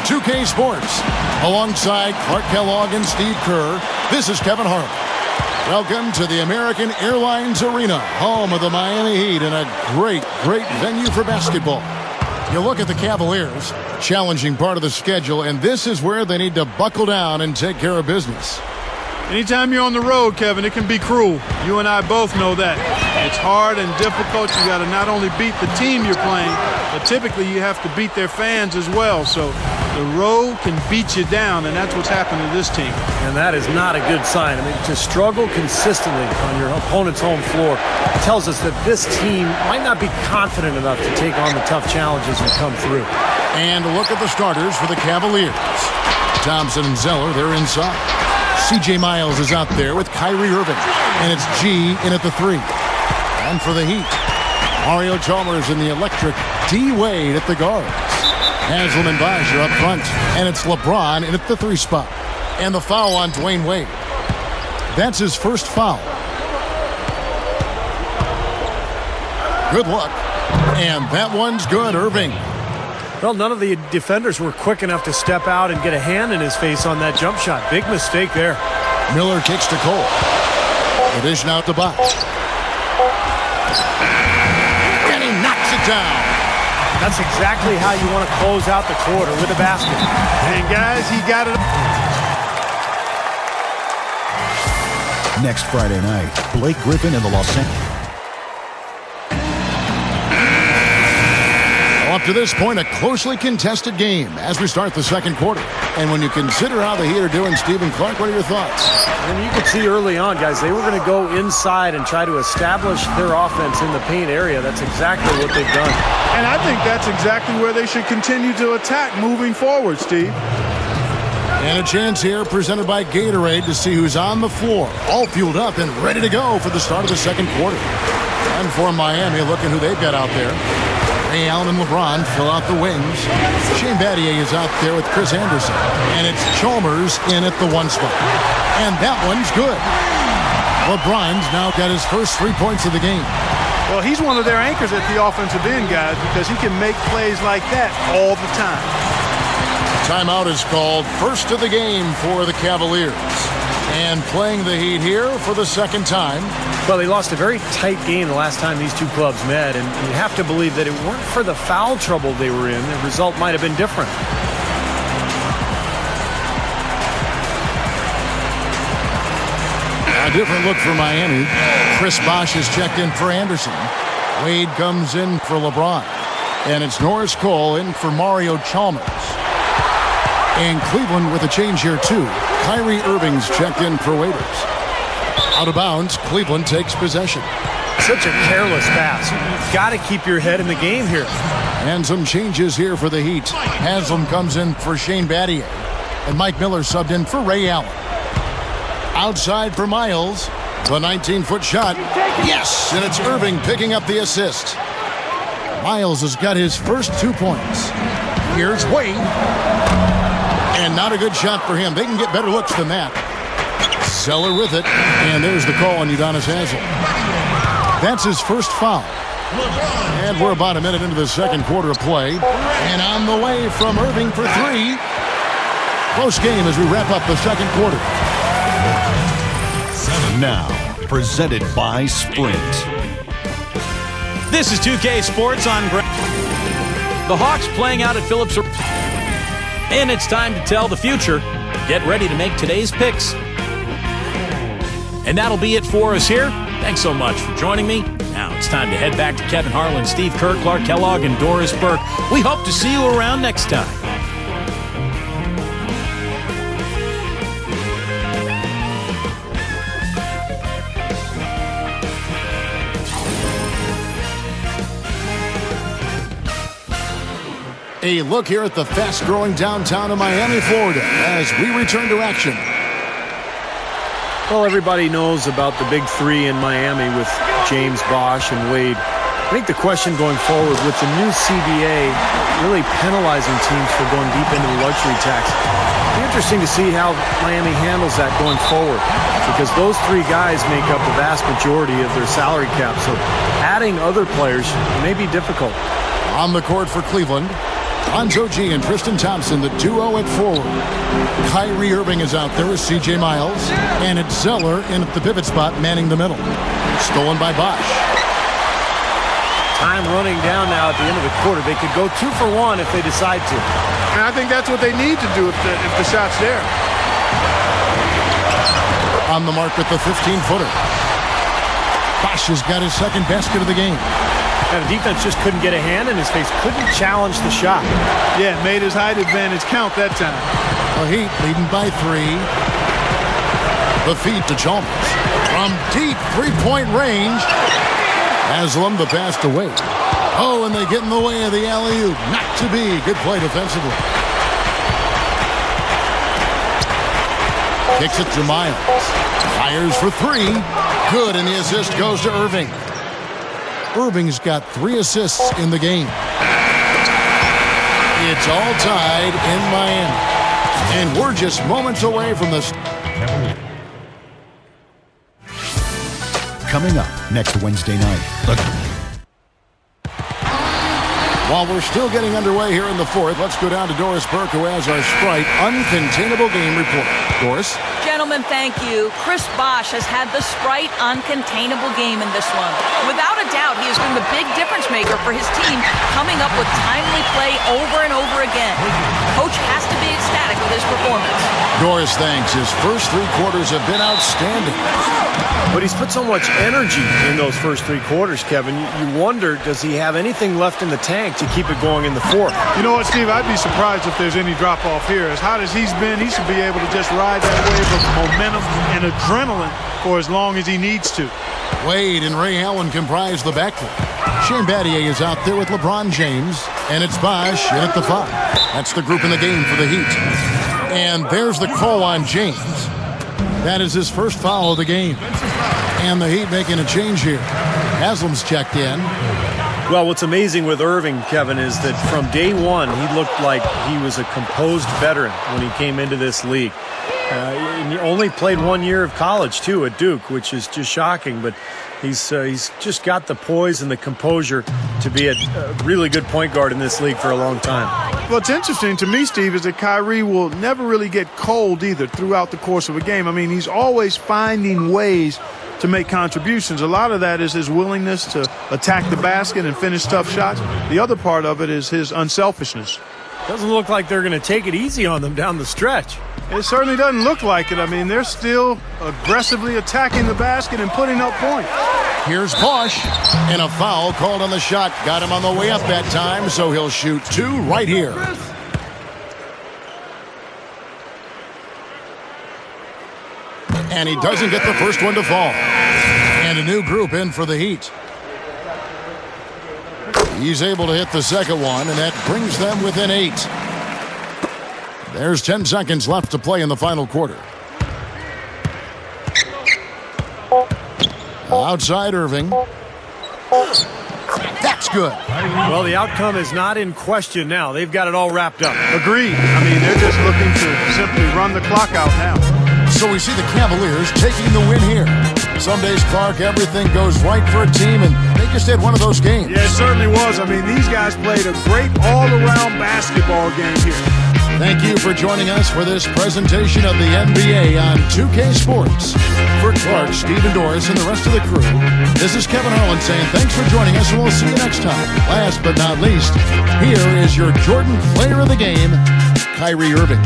2K Sports. Alongside Clark Kellogg and Steve Kerr, this is Kevin Harlan. Welcome to the American Airlines Arena, home of the Miami Heat, and a great venue for basketball. You look at the Cavaliers, challenging part of the schedule, and this is where they need to buckle down and take care of business. Anytime you're on the road, Kevin, it can be cruel. You and I both know that. It's hard and difficult. You got to not only beat the team you're playing, but typically you have to beat their fans as well. So the road can beat you down, and that's what's happened to this team. And that is not a good sign. I mean, to struggle consistently on your opponent's home floor tells us that this team might not be confident enough to take on the tough challenges and come through. And look at the starters for the Cavaliers. Thompson and Zeller, they're inside. C.J. Miles is out there with Kyrie Irving, and it's G in at the 3. And for the Heat, Mario Chalmers in the electric D. Wade at the guards. Haslam and Bosh are up front, and it's LeBron in at the 3 spot. And the foul on Dwayne Wade. That's his first foul. Good luck. And that one's good, Irving. Well, none of the defenders were quick enough to step out and get a hand in his face on that jump shot. Big mistake there. Miller kicks to Cole. The dish now to Bosh. And he knocks it down. That's exactly how you want to close out the quarter, with a basket. And guys, he got it. Next Friday night, Blake Griffin and the Los Angeles. Up to this point, a closely contested game as we start the second quarter. And when you consider how the Heat are doing, Stephen Clark, what are your thoughts? And you could see early on, guys, they were going to go inside and try to establish their offense in the paint area. That's exactly what they've done. And I think that's exactly where they should continue to attack moving forward, Steve. And a chance here presented by Gatorade to see who's on the floor, all fueled up and ready to go for the start of the second quarter. And for Miami, looking who they've got out there. Ray Allen and LeBron fill out the wings. Shane Battier is out there with Chris Anderson. And it's Chalmers in at the 1 spot. And that one's good. LeBron's now got his first 3 points of the game. Well, he's one of their anchors at the offensive end, guys, because he can make plays like that all the time. Timeout is called, first of the game for the Cavaliers. And playing the Heat here for the second time. Well, they lost a very tight game the last time these two clubs met, and you have to believe that it weren't for the foul trouble they were in, the result might have been different. A different look for Miami. Chris Bosh is checked in for Anderson. Wade comes in for LeBron. And it's Norris Cole in for Mario Chalmers. And Cleveland with a change here, too. Kyrie Irving's checked in for Waiters. Out of bounds, Cleveland takes possession. Such a careless pass. You've got to keep your head in the game here. And some changes here for the Heat. Haslam comes in for Shane Battier. And Mike Miller subbed in for Ray Allen. Outside for Miles. The 19-foot shot. Yes! And it's Irving picking up the assist. Miles has got his first 2 points. Here's Wade. And not a good shot for him. They can get better looks than that. Zeller with it. And there's the call on Udonis Haslem. That's his first foul. And we're about a minute into the second quarter of play. And on the way from Irving for 3. Close game as we wrap up the second quarter. Now, presented by Sprint. This is 2K Sports on the Hawks playing out at Phillips. And it's time to tell the future. Get ready to make today's picks. And that'll be it for us here. Thanks so much for joining me. Now it's time to head back to Kevin Harlan, Steve Kerr, Clark Kellogg, and Doris Burke. We hope to see you around next time. A look here at the fast-growing downtown of Miami, Florida, as we return to action. Well, everybody knows about the big 3 in Miami with James, Bosh, and Wade. I think the question going forward with the new CBA really penalizing teams for going deep into the luxury tax. It'll be interesting to see how Miami handles that going forward, because those 3 guys make up the vast majority of their salary cap. So adding other players may be difficult. On the court for Cleveland, Lonzo G and Tristan Thompson, the duo at forward. Kyrie Irving is out there with C.J. Miles. And it's Zeller in at the pivot spot, manning the middle. Stolen by Bosch. Time running down now at the end of the quarter. They could go 2 for 1 if they decide to. And I think that's what they need to do if the shot's there. On the mark with the 15-footer. Bosch has got his second basket of the game. And the defense just couldn't get a hand in his face. Couldn't challenge the shot. Yeah, made his height advantage count that time. The Heat leading by 3. The feed to Chalmers. From deep three-point range. Haslam the pass to Wade. Oh, and they get in the way of the alley-oop. Not to be. Good play defensively. Kicks it to Miles. Fires for 3. Good, and the assist goes to Irving. Irving's got 3 assists in the game. It's all tied in Miami. And we're just moments away from this. Coming up next Wednesday night. While we're still getting underway here in the 4th, let's go down to Doris Burke, who has our Sprite Uncontainable Game Report. Doris? Gentlemen, thank you. Chris Bosch has had the Sprite Uncontainable game in this one. Without a doubt, he has been the big difference maker for his team, coming up with timely play over and over again. Coach has to be ecstatic with his performance. Doris thanks. His first 3 quarters have been outstanding. But he's put so much energy in those first 3 quarters, Kevin. You wonder, does he have anything left in the tank to keep it going in the 4th? You know what, Steve? I'd be surprised if there's any drop-off here. As hot as he's been, he should be able to just ride that wave of momentum and adrenaline for as long as he needs to. Wade and Ray Allen comprise the backcourt. Shane Battier is out there with LeBron James, and it's Bosch in at the 5. That's the group in the game for the Heat. And there's the call on James. That is his first foul of the game. And the Heat making a change here. Haslam's checked in. Well, what's amazing with Irving, Kevin, is that from day one, he looked like he was a composed veteran when he came into this league. He only played 1 year of college, too, at Duke, which is just shocking. But he's just got the poise and the composure to be a really good point guard in this league for a long time. What's interesting to me, Steve, is that Kyrie will never really get cold either throughout the course of a game. I mean, he's always finding ways to make contributions. A lot of that is his willingness to attack the basket and finish tough shots. The other part of it is his unselfishness. Doesn't look like they're going to take it easy on them down the stretch. It certainly doesn't look like it. I mean, they're still aggressively attacking the basket and putting up points. Here's Bosch, and a foul called on the shot. Got him on the way up that time, so he'll shoot 2 right here. And he doesn't get the first one to fall. And a new group in for the Heat. He's able to hit the second one, and that brings them within 8. There's 10 seconds left to play in the final quarter. Outside Irving. That's good. Well, the outcome is not in question now. They've got it all wrapped up. Agreed. I mean, they're just looking to simply run the clock out now. So we see the Cavaliers taking the win here. Some days, Clark, everything goes right for a team, and they just had one of those games. Yeah, it certainly was. I mean, these guys played a great all-around basketball game here. Thank you for joining us for this presentation of the NBA on 2K Sports. For Clark, Steve, and Doris, and the rest of the crew, this is Kevin Harlan saying thanks for joining us, and we'll see you next time. Last but not least, here is your Jordan Player of the Game, Kyrie Irving.